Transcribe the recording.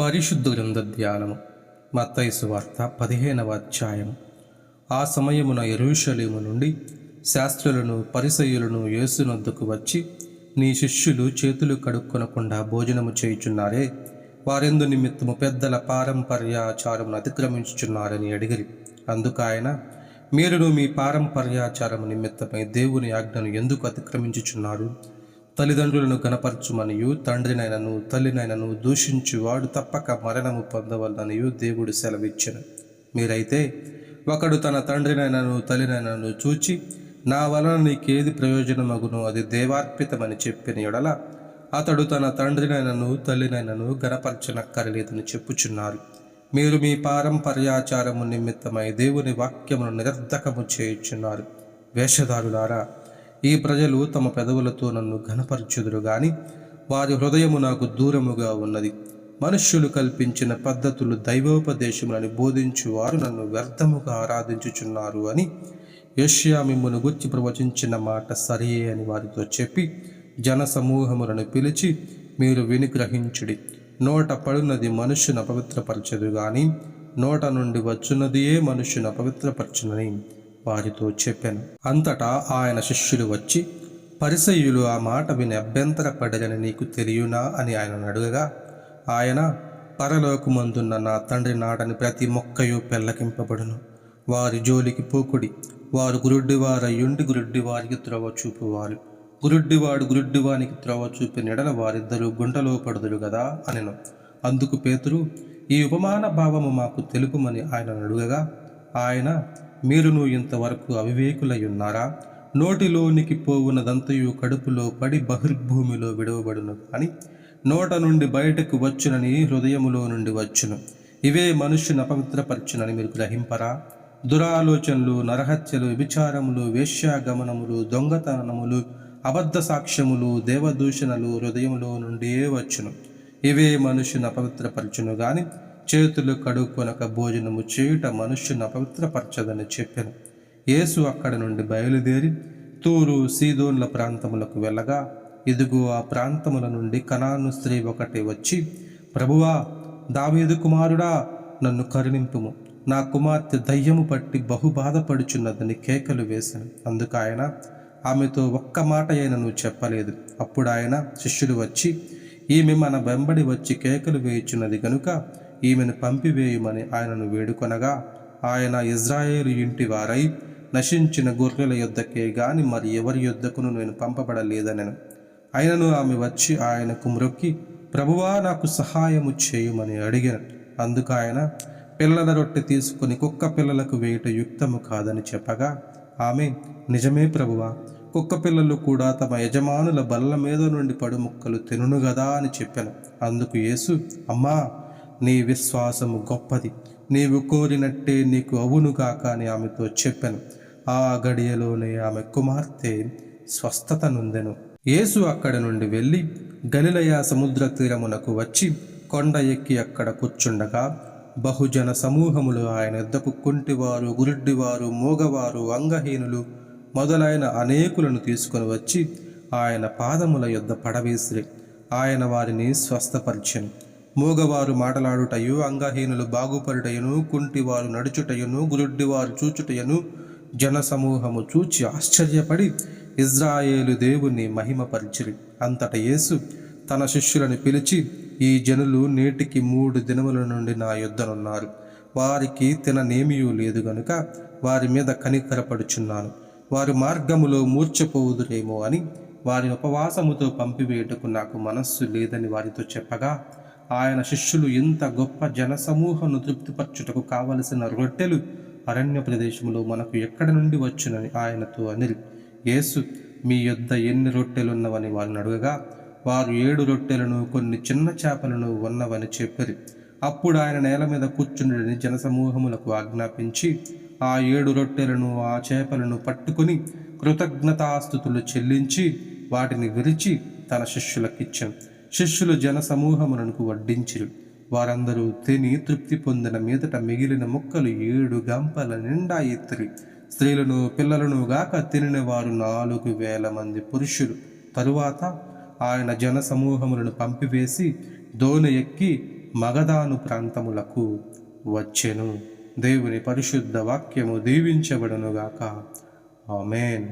పరిశుద్ధ గ్రంథ ధ్యానము. మత్తయి సువార్త 15వ అధ్యాయము. ఆ సమయమున యెరూషలేము నుండి శాస్త్రులను పరిసయ్యులను యేసునొద్దకు వచ్చి, నీ శిష్యులు చేతులు కడుక్కొనకుండా భోజనము చేయుచున్నారే, వారెందు నిమిత్తము పెద్దల పారంపర్యాచారమును అతిక్రమించుచున్నారని అడిగిరి. అందుకాయన, మీరును మీ పారంపర్యాచారము నిమిత్తమై దేవుని ఆజ్ఞను ఎందుకు అతిక్రమించుచున్నారు? తల్లిదండ్రులను గణపరచుమనియు తండ్రినైనను తల్లినైనను దూషించువాడు తప్పక మరణము పొందవలననియు దేవుడు సెలవిచ్చెను. మీరైతే ఒకడు తన తండ్రినైనను తల్లినైనను చూచి, నా వలన నీకేది ప్రయోజనమగునో అది దేవార్పితమని చెప్పిన యెడల అతడు తన తండ్రినైనను తల్లినైనను గణపరచనక్కరలేదని చెప్పుచున్నారు. మీరు మీ పారంపర్యాచారము నిమిత్తమై దేవుని వాక్యమును నిరర్ధకము చేయుచున్నారు. వేషధారులారా, ఈ ప్రజలు తమ పెదవులతో నన్ను ఘనపరచుదురు గాని వారి హృదయము నాకు దూరముగా ఉన్నది. మనుష్యులు కల్పించిన పద్ధతులు దైవోపదేశములని బోధించువారు నన్ను వ్యర్థముగా ఆరాధించుచున్నారు అని యెషయా మిమ్మును గుర్చి ప్రవచించిన మాట సరియే అని వారితో చెప్పి, జన సమూహములను పిలిచి, మీరు విని గ్రహించుడి. నోట పడున్నది మనుష్యును అపవిత్రపరచదు గాని నోట నుండి వచ్చున్నదియే మనుష్యును అపవిత్రపరచునని వారితో చెప్పాను. అంతటా ఆయన శిష్యులు వచ్చి, పరిసయ్యులు ఆ మాట విని అభ్యంతరపడరని నీకు తెలియనా అని ఆయన అడుగగా, ఆయన, పరలోకమందున్న నా తండ్రి నాటని ప్రతి మొక్కయు పెళ్ళకింపబడును. వారి జోలికి పోకుడి. వారు గురుడ్డివారయ్యుండి గురుడ్డివారికి త్రోవ చూపువారు. గురుడ్డివాడు గురుడ్డివానికి త్రోవ చూపిన ఎడల వారిద్దరూ గుంటలో పడుదురు గదా అనెను. అందుకు పేతురు, ఈ ఉపమాన భావము మాకు తెలుపుమని ఆయన అడుగగా, ఆయన, మీరును ఇంతవరకు అవివేకులై ఉన్నారా? నోటిలోనికి పోవునదంతయు కడుపులో పడి బహిర్భూమిలో విడవబడును కానీ నోట నుండి బయటకు వచ్చునని హృదయములో నుండి వచ్చును. ఇవే మనుష్యుని అపవిత్రపరచునని మీరు గ్రహింపరా? దురాలోచనలు, నరహత్యలు, వ్యభిచారములు, వేశ్యాగమనములు, దొంగతనములు, అబద్ధ సాక్ష్యములు, దేవదూషణలు హృదయములో నుండే వచ్చును. ఇవే మనుష్యుని అపవిత్రపరచును గాని చేతులు కడుక్కొనక భోజనము చేయుట మనుష్యుని అపవిత్రపరచదని చెప్పాను. యేసు అక్కడ నుండి బయలుదేరి తూరు సీదోన్ల ప్రాంతములకు వెళ్ళగా, ఇదిగో ఆ ప్రాంతముల నుండి కనాను స్త్రీ ఒకటి వచ్చి, ప్రభువా, దావీదు కుమారుడా, నన్ను కరుణింపుము, నా కుమార్తె దయ్యము పట్టి బహు బాధపడుచున్నదని కేకలు వేశాను. అందుకు ఆయన ఆమెతో ఒక్క మాట అయినను చెప్పలేదు. అప్పుడు ఆయన శిష్యులు వచ్చి, ఈమె మన వెంబడి వచ్చి కేకలు వేయుచున్నది గనుక ఈమెను పంపివేయుమని ఆయనను వేడుకొనగా, ఆయన, ఇజ్రాయేలు ఇంటి వారై నశించిన గొర్రెల యొద్దకే గాని మరి ఎవరి యొద్దకును నేను పంపబడలేదనెను. ఆయనను ఆమె వచ్చి ఆయనకు మ్రొక్కి, ప్రభువా, నాకు సహాయము చేయుమని అడిగాను. అందుకు ఆయన, పిల్లల రొట్టె తీసుకుని కుక్క పిల్లలకు వేయుట యుక్తము కాదని చెప్పగా, ఆమె, నిజమే ప్రభువా, కుక్క పిల్లలు కూడా తమ యజమానుల బల్ల మీద నుండి పడు ముక్కలు తినును గదా అని చెప్పాను. అందుకు యేసు, అమ్మా, నీ విశ్వాసము గొప్పది, నీవు కోరినట్టే నీకు అవును కాక అని ఆమెతో చెప్పాను. ఆ గడియలోనే ఆమె కుమార్తె స్వస్థత నొందెను. యేసు అక్కడి నుండి వెళ్ళి గలిలయ సముద్ర తీరమునకు వచ్చి కొండ ఎక్కి అక్కడ కూర్చుండగా, బహుజన సమూహములు ఆయన యొద్దకు కుంటివారు, గురుడ్డివారు, మూగవారు, అంగహీనులు మొదలైన అనేకులను తీసుకొని వచ్చి ఆయన పాదముల యొద్ద పడవేసిరి. ఆయన వారిని స్వస్థపరిచెను. మూగవారు మాటలాడుటయు, అంగహీనులు బాగుపడుటయును, కుంటివారు నడుచుటయును, గురుడ్డివారు చూచుటయును జన సమూహము చూచి ఆశ్చర్యపడి ఇజ్రాయేలు దేవుని మహిమపరిచిరి. అంతట యేసు తన శిష్యులను పిలిచి, ఈ జనులు నేటికి 3 దినముల నుండి నా యొద్దనున్నారు. వారికి తిననేమియూ లేదు గనుక వారి మీద కనికరపడుచున్నాను. వారి మార్గములో మూర్ఛపోవుదురేమో అని వారిని ఉపవాసముతో పంపివేయుటకు నాకు మనస్సు లేదని వారితో చెప్పగా, ఆయన శిష్యులు ఇంత గొప్ప జనసమూహను తృప్తిపరచుటకు కావలసిన రొట్టెలు అరణ్య ప్రదేశంలో మనకు ఎక్కడ నుండి వచ్చునని ఆయనతో అనిరి. యేసు, మీ యొద్ద ఎన్ని రొట్టెలున్నవని వారిని అడుగగా, వారు 7 రొట్టెలను కొన్ని చిన్న చేపలను ఉన్నవని చెప్పిరి. అప్పుడు ఆయన నేల మీద కూర్చుండని జనసమూహములకు ఆజ్ఞాపించి ఆ 7 రొట్టెలను ఆ చేపలను పట్టుకుని కృతజ్ఞతాస్తుతులు చెల్లించి వాటిని విరిచి తన శిష్యులకిచ్చాను. శిష్యులు జన సమూహమునకు వడ్డించిరి. వారందరూ తిని తృప్తి పొందిన మీదట మిగిలిన ముక్కలు 7 గంపల నిండా ఎత్తిరి. స్త్రీలను పిల్లలను గాక తినిన వారు 4,000 మంది పురుషులు. తరువాత ఆయన జన సమూహములను పంపివేసి దోణి ఎక్కి మగదాను ప్రాంతములకు వచ్చెను. దేవుని పరిశుద్ధ వాక్యము దీవించబడునుగాక. ఆమేన్.